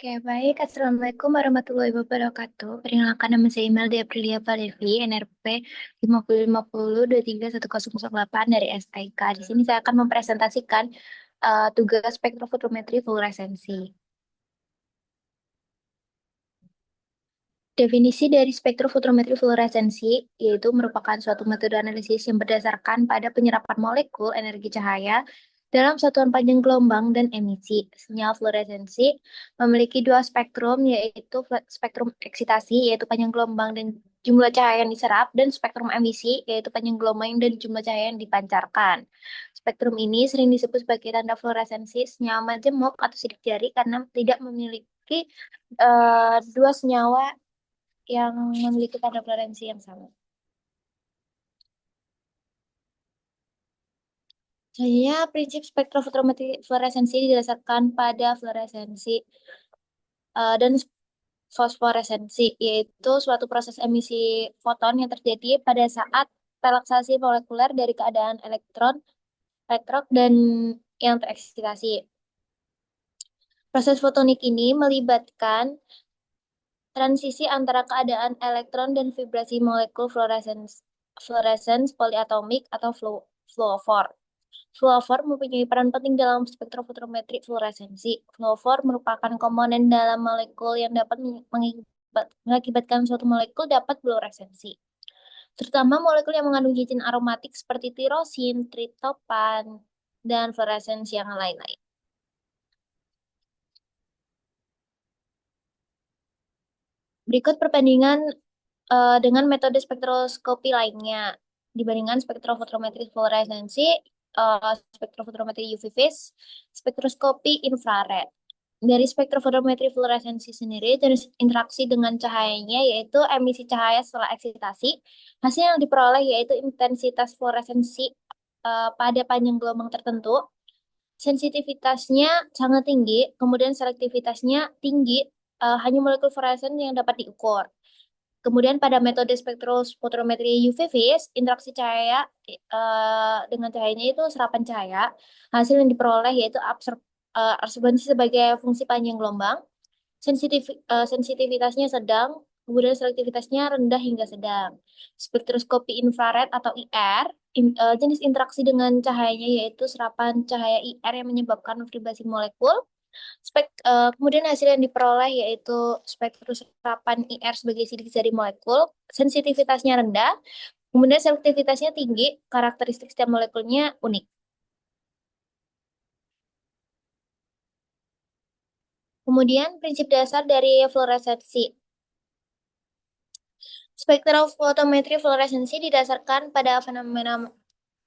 Oke, baik. Assalamualaikum warahmatullahi wabarakatuh. Perkenalkan nama saya Imelda Aprilia Palevi, NRP 5050231008 dari SIK. Di sini saya akan mempresentasikan tugas spektrofotometri fluoresensi. Definisi dari spektrofotometri fluoresensi yaitu merupakan suatu metode analisis yang berdasarkan pada penyerapan molekul energi cahaya dalam satuan panjang gelombang dan emisi. Sinyal fluoresensi memiliki dua spektrum, yaitu spektrum eksitasi, yaitu panjang gelombang dan jumlah cahaya yang diserap, dan spektrum emisi, yaitu panjang gelombang dan jumlah cahaya yang dipancarkan. Spektrum ini sering disebut sebagai tanda fluoresensi senyawa majemuk atau sidik jari karena tidak memiliki dua senyawa yang memiliki tanda fluoresensi yang sama. Selanjutnya, prinsip spektrofotometri fluoresensi didasarkan pada fluoresensi dan fosforesensi, yaitu suatu proses emisi foton yang terjadi pada saat relaksasi molekuler dari keadaan elektrod dan yang tereksitasi. Proses fotonik ini melibatkan transisi antara keadaan elektron dan vibrasi molekul fluoresens poliatomik atau fluofor. Fluofor mempunyai peran penting dalam spektrofotometri fluoresensi. Fluofor merupakan komponen dalam molekul yang dapat mengakibatkan suatu molekul dapat fluoresensi, terutama molekul yang mengandung cincin aromatik seperti tirosin, triptopan, dan fluoresensi yang lain-lain. Berikut perbandingan dengan metode spektroskopi lainnya. Dibandingkan spektrofotometri fluoresensi, spektrofotometri UV phase, spektroskopi infrared. Dari spektrofotometri fluoresensi sendiri, jenis interaksi dengan cahayanya yaitu emisi cahaya setelah eksitasi. Hasil yang diperoleh yaitu intensitas fluoresensi pada panjang gelombang tertentu, sensitivitasnya sangat tinggi, kemudian selektivitasnya tinggi, hanya molekul fluoresen yang dapat diukur. Kemudian pada metode spektrofotometri UV phase, interaksi cahaya dengan cahayanya itu serapan cahaya. Hasil yang diperoleh yaitu absorbansi sebagai fungsi panjang gelombang, sensitivitasnya sedang, kemudian selektivitasnya rendah hingga sedang. Spektroskopi infrared atau IR, jenis interaksi dengan cahayanya yaitu serapan cahaya IR yang menyebabkan vibrasi molekul. Kemudian hasil yang diperoleh yaitu spektrum serapan IR sebagai sidik jari molekul, sensitivitasnya rendah, kemudian selektivitasnya tinggi, karakteristik setiap molekulnya unik. Kemudian prinsip dasar dari fluoresensi. Spektrofotometri fluoresensi didasarkan pada fenomena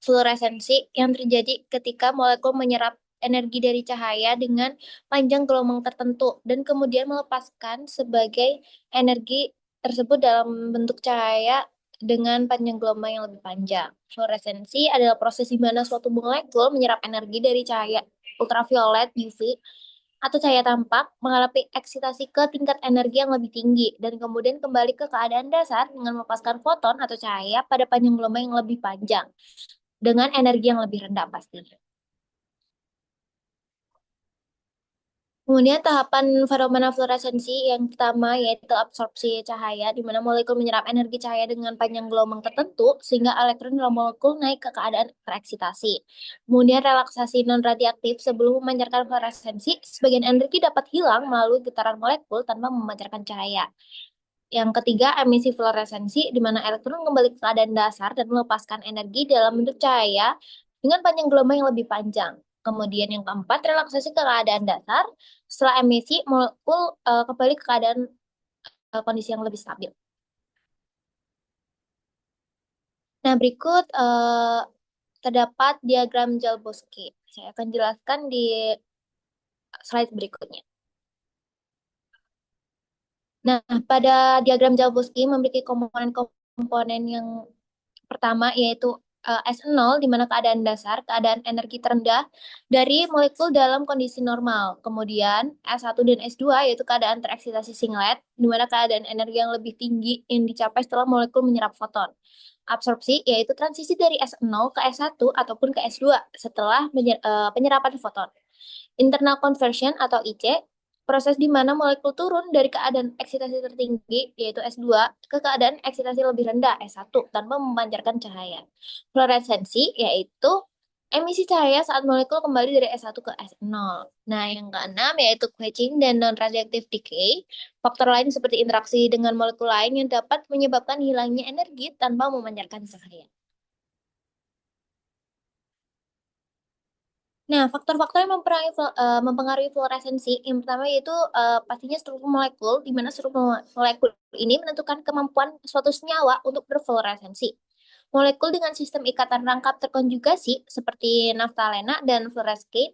fluoresensi yang terjadi ketika molekul menyerap energi dari cahaya dengan panjang gelombang tertentu dan kemudian melepaskan sebagai energi tersebut dalam bentuk cahaya dengan panjang gelombang yang lebih panjang. Fluoresensi adalah proses di mana suatu molekul menyerap energi dari cahaya ultraviolet UV atau cahaya tampak mengalami eksitasi ke tingkat energi yang lebih tinggi dan kemudian kembali ke keadaan dasar dengan melepaskan foton atau cahaya pada panjang gelombang yang lebih panjang dengan energi yang lebih rendah pastinya. Kemudian tahapan fenomena fluoresensi yang pertama yaitu absorpsi cahaya, di mana molekul menyerap energi cahaya dengan panjang gelombang tertentu sehingga elektron dalam molekul naik ke keadaan tereksitasi. Kemudian relaksasi non-radioaktif sebelum memancarkan fluoresensi, sebagian energi dapat hilang melalui getaran molekul tanpa memancarkan cahaya. Yang ketiga, emisi fluoresensi, di mana elektron kembali ke keadaan dasar dan melepaskan energi dalam bentuk cahaya dengan panjang gelombang yang lebih panjang. Kemudian yang keempat, relaksasi ke keadaan dasar. Setelah emisi, molekul kembali ke keadaan kondisi yang lebih stabil. Nah, berikut terdapat diagram Jalbowski. Saya akan jelaskan di slide berikutnya. Nah, pada diagram Jalbowski memiliki komponen-komponen yang pertama yaitu S0 di mana keadaan dasar, keadaan energi terendah dari molekul dalam kondisi normal. Kemudian S1 dan S2 yaitu keadaan tereksitasi singlet di mana keadaan energi yang lebih tinggi yang dicapai setelah molekul menyerap foton. Absorpsi yaitu transisi dari S0 ke S1 ataupun ke S2 setelah penyerapan foton. Internal conversion atau IC proses di mana molekul turun dari keadaan eksitasi tertinggi, yaitu S2, ke keadaan eksitasi lebih rendah, S1, tanpa memancarkan cahaya. Fluoresensi, yaitu emisi cahaya saat molekul kembali dari S1 ke S0. Nah, yang keenam yaitu quenching dan non-radioactive decay. Faktor lain seperti interaksi dengan molekul lain yang dapat menyebabkan hilangnya energi tanpa memancarkan cahaya. Nah, faktor-faktor yang mempengaruhi fluoresensi, yang pertama yaitu pastinya struktur molekul, di mana struktur molekul ini menentukan kemampuan suatu senyawa untuk berfluoresensi. Molekul dengan sistem ikatan rangkap terkonjugasi seperti naftalena dan fluoreskate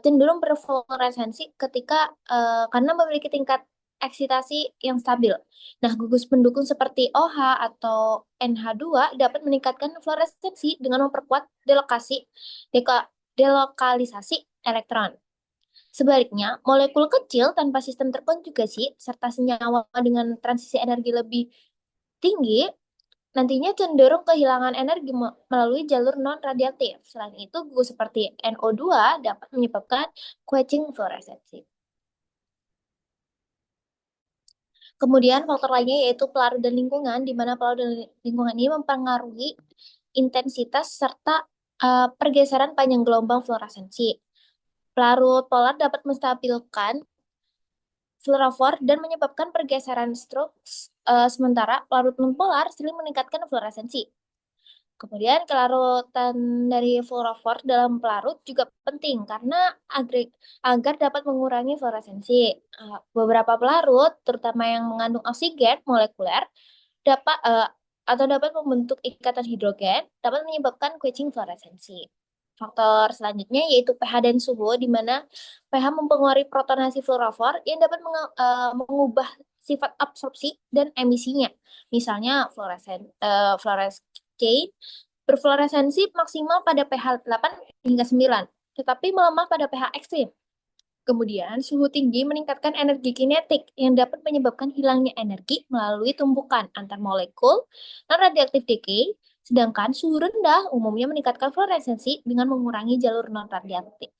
cenderung berfluoresensi karena memiliki tingkat eksitasi yang stabil. Nah, gugus pendukung seperti OH atau NH2 dapat meningkatkan fluoresensi dengan memperkuat delokalisasi elektron. Sebaliknya, molekul kecil tanpa sistem terkonjugasi serta senyawa dengan transisi energi lebih tinggi nantinya cenderung kehilangan energi melalui jalur non-radiatif. Selain itu, gugus seperti NO2 dapat menyebabkan quenching fluoresensi. Kemudian faktor lainnya yaitu pelarut dan lingkungan, di mana pelarut dan lingkungan ini mempengaruhi intensitas serta pergeseran panjang gelombang fluoresensi. Pelarut polar dapat menstabilkan fluorofor dan menyebabkan pergeseran stroke, sementara pelarut nonpolar sering meningkatkan fluoresensi. Kemudian kelarutan dari fluorofor dalam pelarut juga penting karena agar dapat mengurangi fluoresensi. Beberapa pelarut, terutama yang mengandung oksigen molekuler, dapat atau dapat membentuk ikatan hidrogen, dapat menyebabkan quenching fluoresensi. Faktor selanjutnya yaitu pH dan suhu, di mana pH mempengaruhi protonasi fluorofor yang dapat mengubah sifat absorpsi dan emisinya. Misalnya fluorescate berfluoresensi maksimal pada pH 8 hingga 9, tetapi melemah pada pH ekstrim. Kemudian, suhu tinggi meningkatkan energi kinetik yang dapat menyebabkan hilangnya energi melalui tumpukan antar molekul non-radioaktif decay, sedangkan suhu rendah umumnya meningkatkan fluoresensi dengan mengurangi jalur non-radioaktif.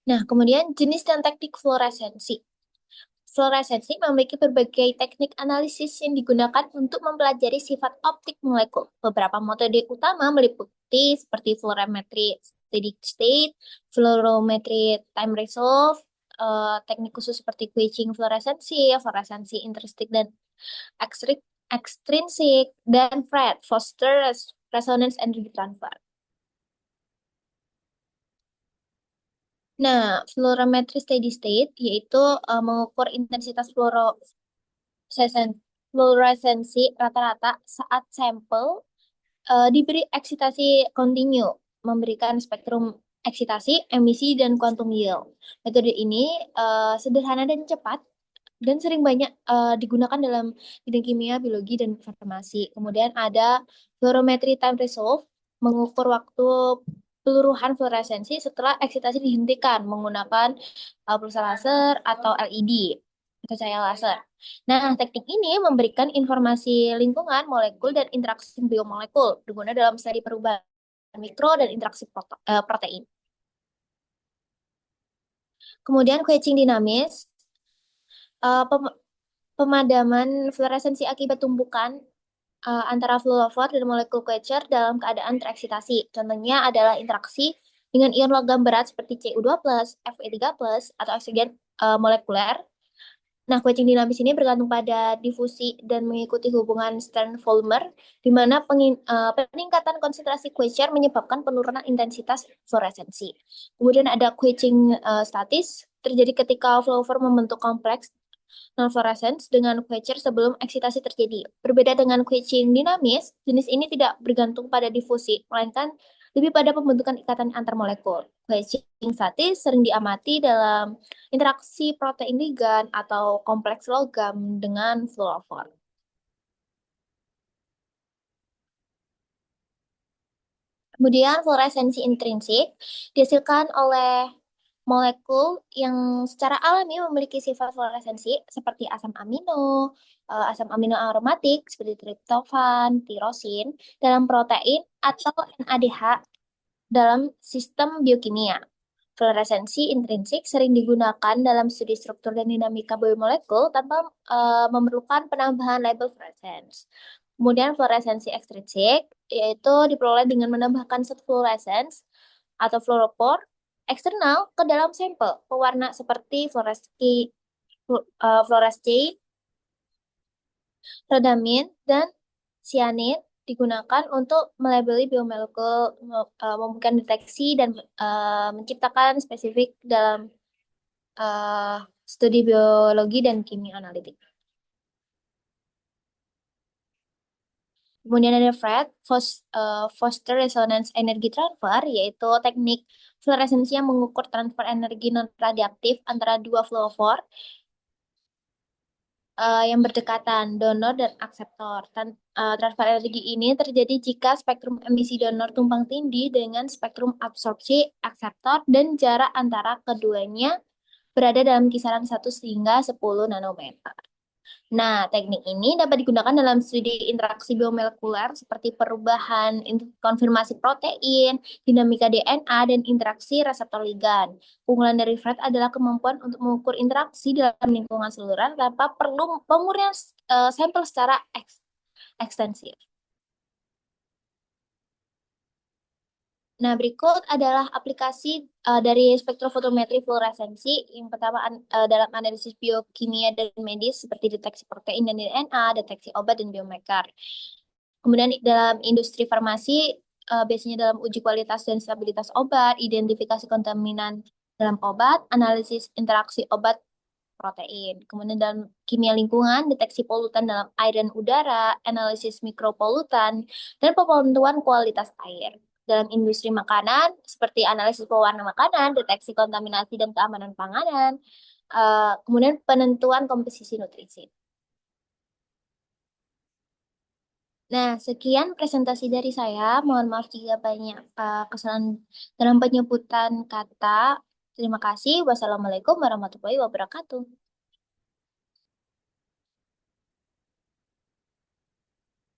Nah, kemudian jenis dan teknik fluoresensi. Fluoresensi memiliki berbagai teknik analisis yang digunakan untuk mempelajari sifat optik molekul. Beberapa metode utama meliputi seperti fluorometri steady state, fluorometri time resolve, teknik khusus seperti quenching fluoresensi, fluoresensi intrinsik dan extrinsic, dan FRET, Foster Resonance Energy Transfer. Nah, fluorometri steady state yaitu mengukur intensitas fluoresensi rata-rata saat sampel diberi eksitasi kontinu, memberikan spektrum eksitasi, emisi, dan quantum yield. Metode ini sederhana dan cepat, dan sering banyak digunakan dalam bidang kimia, biologi, dan farmasi. Kemudian ada fluorometry time resolve, mengukur waktu peluruhan fluoresensi setelah eksitasi dihentikan menggunakan pulsa laser atau LED atau cahaya laser. Nah, teknik ini memberikan informasi lingkungan, molekul, dan interaksi biomolekul berguna dalam studi perubahan mikro dan interaksi protein. Kemudian quenching dinamis, uh, pemadaman fluoresensi akibat tumbukan antara fluorofor dan molekul quencher dalam keadaan tereksitasi. Contohnya adalah interaksi dengan ion logam berat seperti Cu2+, Fe3+, atau oksigen molekuler. Nah, quenching dinamis ini bergantung pada difusi dan mengikuti hubungan Stern-Volmer, di mana peningkatan konsentrasi quencher menyebabkan penurunan intensitas fluoresensi. Kemudian ada quenching statis, terjadi ketika fluorofor membentuk kompleks non-fluorescence dengan quencher sebelum eksitasi terjadi. Berbeda dengan quenching dinamis, jenis ini tidak bergantung pada difusi, melainkan lebih pada pembentukan ikatan antar molekul. Quenching statis sering diamati dalam interaksi protein ligan atau kompleks logam dengan fluorofor. Kemudian fluoresensi intrinsik dihasilkan oleh molekul yang secara alami memiliki sifat fluoresensi seperti asam amino aromatik seperti triptofan, tirosin dalam protein atau NADH dalam sistem biokimia. Fluoresensi intrinsik sering digunakan dalam studi struktur dan dinamika biomolekul tanpa memerlukan penambahan label fluorescence. Kemudian fluoresensi ekstrinsik yaitu diperoleh dengan menambahkan zat fluorescence atau fluoropor eksternal ke dalam sampel pewarna seperti fluorescein, rhodamin, dan cyanid digunakan untuk melabeli biomolekul, memungkinkan deteksi dan menciptakan spesifik dalam eh, studi biologi dan kimia analitik. Kemudian ada FRET, Foster Resonance Energy Transfer, yaitu teknik fluoresensi yang mengukur transfer energi non-radioaktif antara dua fluorofor yang berdekatan, donor dan akseptor. Transfer energi ini terjadi jika spektrum emisi donor tumpang tindih dengan spektrum absorpsi akseptor dan jarak antara keduanya berada dalam kisaran 1 hingga 10 nanometer. Nah, teknik ini dapat digunakan dalam studi interaksi biomolekuler seperti perubahan konfirmasi protein, dinamika DNA, dan interaksi reseptor ligan. Keunggulan dari FRET adalah kemampuan untuk mengukur interaksi dalam lingkungan seluruh tanpa perlu pemurnian sampel secara ekstensif. Nah, berikut adalah aplikasi dari spektrofotometri fluoresensi. Yang pertama dalam analisis biokimia dan medis seperti deteksi protein dan DNA, deteksi obat dan biomarker. Kemudian dalam industri farmasi, biasanya dalam uji kualitas dan stabilitas obat, identifikasi kontaminan dalam obat, analisis interaksi obat protein. Kemudian dalam kimia lingkungan, deteksi polutan dalam air dan udara, analisis mikropolutan, dan pemantauan kualitas air. Dalam industri makanan, seperti analisis pewarna makanan, deteksi kontaminasi dan keamanan panganan, kemudian penentuan komposisi nutrisi. Nah, sekian presentasi dari saya. Mohon maaf jika banyak kesalahan dalam penyebutan kata. Terima kasih. Wassalamualaikum warahmatullahi wabarakatuh.